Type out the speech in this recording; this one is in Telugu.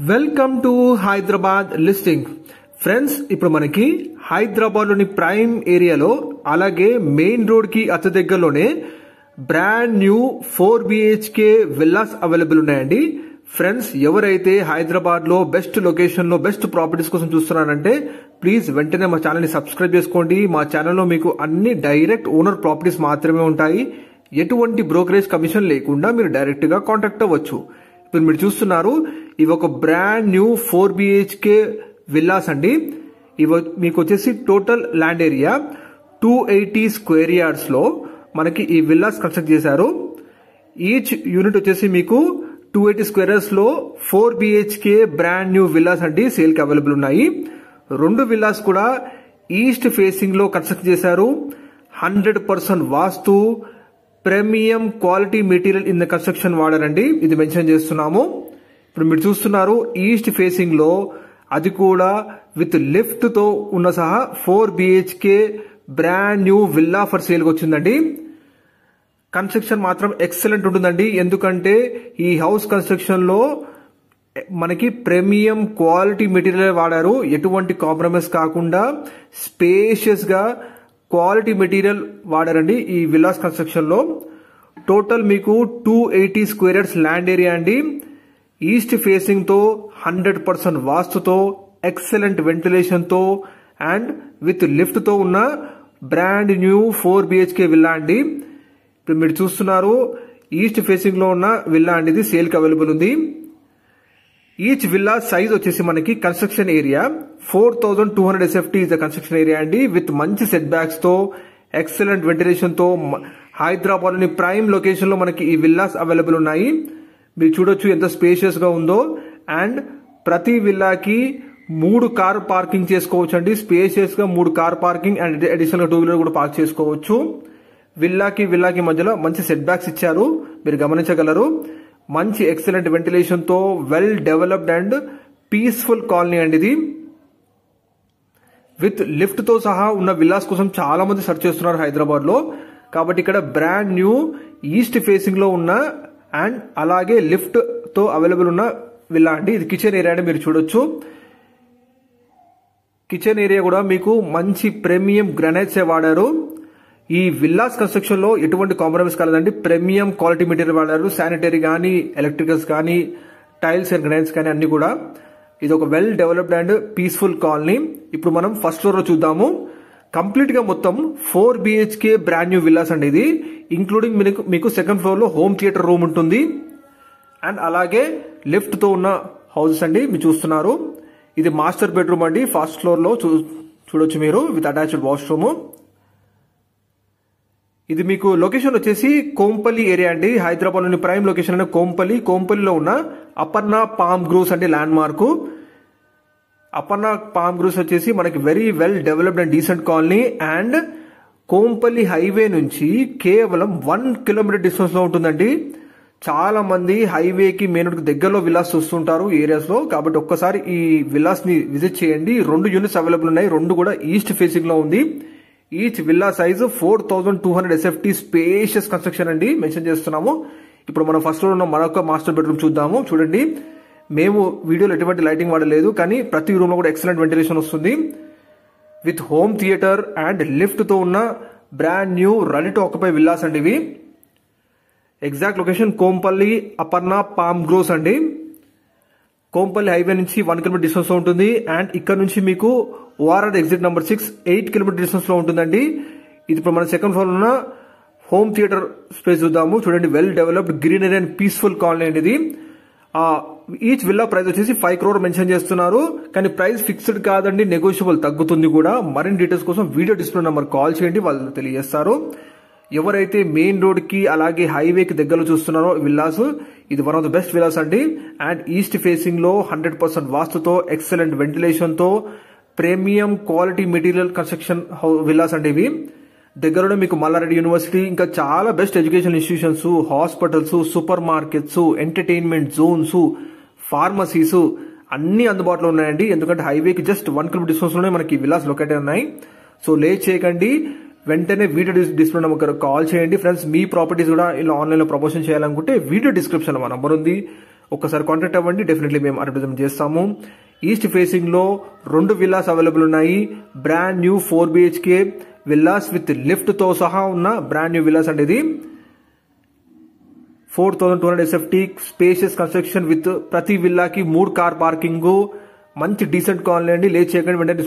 Welcome to Hyderabad listing friends. ఇప్పుడు మనకి హైదరాబాద్ లోని ప్రైమ్ ఏరియాలో అలాగే మెయిన్ రోడ్ కి అతి దగ్గరలోనే brand new 4 BHK villas available ఉన్నాయండి. ఫ్రెండ్స్, ఎవరైతే హైదరాబాద్ లో బెస్ట్ లొకేషన్ లో బెస్ట్ ప్రాపర్టీస్ కోసం చూస్తున్నారంటే ప్లీజ్ వెంటనే మా ఛానల్ ని సబ్స్క్రైబ్ చేసుకోండి. మా ఛానల్లో మీకు అన్ని డైరెక్ట్ ఓనర్ ప్రాపర్టీస్ మాత్రమే ఉంటాయి. ఎటువంటి బ్రోకరేజ్ కమిషన్ లేకుండా మీరు డైరెక్ట్ గా కాంటాక్ట్ అవ్వచ్చు. ఇప్పుడు మీరు చూస్తున్నారు, ఇవి ఒక బ్రాండ్ న్యూ 4 BHK విల్లాస్ అండి. ఇవి మీకు వచ్చేసి total land area 280 square yards లో మనకి ఈ విల్లాస్ కన్స్ట్రక్ట్ చేశారు. ఈచ్ యూనిట్ వచ్చేసి మీకు 280 స్క్వేర్ యార్డ్స్ లో 4 BHK బ్రాండ్ న్యూ విల్లాస్ అండి సేల్ కి అవైలబుల్ ఉన్నాయి. రెండు విల్లాస్ కూడా ఈస్ట్ ఫేసింగ్ లో కన్స్ట్రక్ట్ చేశారు. 100% vastu, premium quality material in the construction వాడారండి. ఇది మెన్షన్ చేస్తున్నాము. ఇప్పుడు మీరు చూస్తున్నారు, ఈస్ట్ ఫేసింగ్ లో అది కూడా విత్ లిఫ్ట్ తో ఉన్న సహా 4 BHK brand new villa for sale కి వచ్చిందండి. కన్స్ట్రక్షన్ మాత్రం ఎక్సలెంట్ ఉంటుందండి. ఎందుకంటే ఈ హౌస్ కన్స్ట్రక్షన్ లో మనకి ప్రీమియం క్వాలిటీ మెటీరియల్ వాడారు. ఎటువంటి కాంప్రమైజ్ కాకుండా స్పేషియస్ గా క్వాలిటీ మెటీరియల్ వాడారండి ఈ విల్లాస్ కన్స్ట్రక్షన్ లో. టోటల్ మీకు 280 స్క్వేర్ యార్డ్స్ ల్యాండ్ ఏరియా అండి. ఈస్ట్ ఫేసింగ్ తో 100% వాస్తుతో, ఎక్సలెంట్ వెంటిలేషన్ తో అండ్ విత్ లిఫ్ట్ తో ఉన్న బ్రాండ్ న్యూ 4 BHK విల్లా అండి. ఇప్పుడు మీరు చూస్తున్నారు, ఈస్ట్ ఫేసింగ్ లో ఉన్న విల్లా అండి. ఇది సేల్ కి అవైలబుల్ ఉంది. ఈచ్ విల్లా సైజ్ వచ్చేసి మనకి construction area 4200 SFT is the construction area అండి. విత్ మంచి సెట్ బ్యాక్స్ తో, ఎక్సలెంట్ వెంటిలేషన్ తో హైదరాబాద్ లోని ప్రైమ్ లొకేషన్ లో మనకి ఈ విల్లాస్ అవైలబుల్ ఉన్నాయి. మీరు చూడొచ్చు ఎంత స్పేషియస్ గా ఉందో. అండ్ ప్రతి విల్లాకి 3 కార్ పార్కింగ్ చేసుకోవచ్చు అండి. స్పేషియస్ గా 3 కార్ పార్కింగ్ అండ్ అడిషనల్ గా 2 వీలర్ కూడా పార్క్ చేసుకోవచ్చు. విల్లాకి మధ్యలో మంచి సెట్ బ్యాక్స్ ఇచ్చారు, మీరు గమనించగలరు. మంచి ఎక్సలెంట్ వెంటిలేషన్ తో well developed and peaceful colony అండి ఇది. విత్ లిఫ్ట్ తో సహా ఉన్న విల్లాస్ కోసం చాలా మంది సెర్చ్ చేస్తున్నారు హైదరాబాద్ లో. కాబట్టి ఇక్కడ బ్రాండ్ న్యూ ఈస్ట్ ఫేసింగ్ లో ఉన్న అండ్ అలాగే లిఫ్ట్ తో అవైలబుల్ ఉన్న విల్లా అండి. ఇది కిచెన్ ఏరియా అండి, మీరు చూడొచ్చు. కిచెన్ ఏరియా కూడా మీకు మంచి ప్రీమియం గ్రానైట్స్ వాడారు. ఈ విల్లాస్ కన్స్ట్రక్షన్ లో ఎటువంటి కాంప్రమైజ్ కాలేదండి. ప్రీమియం క్వాలిటీ మెటీరియల్ వాడారు. శానిటరీ కానీ, ఎలక్ట్రికల్స్ కానీ, టైల్స్ అండ్ గ్రానైట్స్ కానీ అన్ని కూడా. ఇది ఒక well developed and peaceful colony. ఇప్పుడు మనం ఫస్ట్ ఫ్లోర్ లో చూద్దాము. కంప్లీట్ గా మొత్తం 4 BHK బ్రాండ్ న్యూ విల్లాస్ అండి ఇది. ఇంక్లూడింగ్ మీకు సెకండ్ ఫ్లోర్ లో హోమ్ థియేటర్ రూమ్ ఉంటుంది. అండ్ అలాగే లిఫ్ట్ తో ఉన్న హౌసెస్ అండి, మీరు చూస్తున్నారు. ఇది మాస్టర్ బెడ్రూమ్ అండి. ఫస్ట్ ఫ్లోర్ లో చూడొచ్చు మీరు, విత్ అటాచ్డ్ వాష్రూమ్. ఇది మీకు లొకేషన్ వచ్చేసి కోంపల్లి ఏరియా అండి. హైదరాబాద్ లోని ప్రైమ్ లొకేషన్ అనే కోంపల్లిలో ఉన్న అపర్ణ పామ్ గ్రూవ్స్ అంటే land mark. Aparna palm grooves వచ్చేసి మనకి very well developed and decent colony. And Kompally highway నుంచి కేవలం 1 కిలోమీటర్ డిస్టెన్స్ లో ఉంటుందండి. చాలా మంది హైవేకి మెయిన్ రోడ్ కి దగ్గరలో విల్లాస్ చూస్తుంటారు ఏరియాస్ లో. కాబట్టి ఒక్కసారి ఈ విల్లాస్ ని విజిట్ చేయండి. 2 యూనిట్స్ అవైలబుల్ ఉన్నాయి. 2 కూడా ఈస్ట్ ఫేసింగ్ లో ఉంది. Each villa size 4200 SFT spacious construction అండి, మెన్షన్ చేస్తున్నాము. ఇప్పుడు మనం ఫస్ట్ లో ఉన్న మరొక మాస్టర్ బెడ్రూమ్ చూద్దాము. చూడండి, మేము వీడియోలో ఎటువంటి లైటింగ్ వాడలేదు, కానీ ప్రతి రూమ్ లో కూడా ఎక్సలెంట్ వెంటిలేషన్ వస్తుంది. With home theatre and lift తో ఉన్న brand new ready to occupy villas అండి ఇవి. Exact location Kompally Aparna palm groves అండి. కోంపల్లి హైవే నుంచి 1 కిలోమీటర్ డిస్టెన్స్ లో ఉంటుంది. అండ్ ఇక్కడ నుంచి మీకు ORR exit number 6 8 kilometre distance లో ఉంటుందండి. ఇది ఇప్పుడు మన సెకండ్ ఫ్లోర్ ఉన్న హోమ్ థియేటర్ స్పేస్ చూద్దాము. చూడండి, well developed greenery and peaceful colony అండి ఇది. ఈచ్ విల్లా ప్రైస్ వచ్చేసి 5 crore మెన్షన్ చేస్తున్నారు. కానీ ప్రైస్ ఫిక్స్డ్ కాదండి, నెగోషియబుల్, తగ్గుతుంది కూడా. మరిన్ని డీటెయిల్స్ కోసం వీడియో డిస్ప్లే నెంబర్ కాల్ చేయండి, వాళ్ళు తెలియజేస్తారు. ఎవరైతే మెయిన్ రోడ్ కి అలాగే హైవేకి దగ్గరలో చూస్తున్నారో విల్లాస్, ఇది one of the best villas అండి. అండ్ ఈస్ట్ ఫేసింగ్ లో 100% వాస్తుతో, ఎక్సలెంట్ వెంటిలేషన్ తో, premium quality material construction villas అండి ఇవి. దగ్గరలో మీకు మల్లారెడ్డి యూనివర్సిటీ, ఇంకా చాలా best education institutions, hospitals, super markets, entertainment Jones, pharmacies అన్ని అందుబాటులో ఉన్నాయండి. ఎందుకంటే హైవేకి జస్ట్ 1 కిలోమీటర్ డిస్టెన్స్ లోనే మనకి విల్లాస్ లొకేట్ ఉన్నాయి. సో లేట్ చేయకండి, వెంటనే వీడియో డిస్ప్లే నెంబర్ కాల్ చేయండి. ఫ్రెండ్స్, మీ ప్రాపర్టీస్ కూడా ఇలా ఆన్లైన్ లో ప్రమోషన్ చేయాలనుకుంటే వీడియో డిస్క్రిప్షన్ లో మా నంబర్ ఉంది. ఒకసారి కాంటాక్ట్ అవ్వండి, డెఫినెట్లీ మేము అడ్వర్టైజ్మెంట్ చేస్తాము. ఈస్ట్ ఫేసింగ్ లో 2 విల్లాస్ అవైలబుల్ ఉన్నాయి. Brand new 4 BHK villas with lift తో సహా ఉన్న బ్రాండ్ న్యూ విల్లాస్ అంటే ఇది 4200 SFT స్పేషియస్ కన్స్ట్రక్షన్ విత్ ప్రతి విల్లాకి 3 కార్ పార్కింగ్. మంచి డీసెంట్ కాలనీ అండి. లేట్ చేయకండి, వెంటనే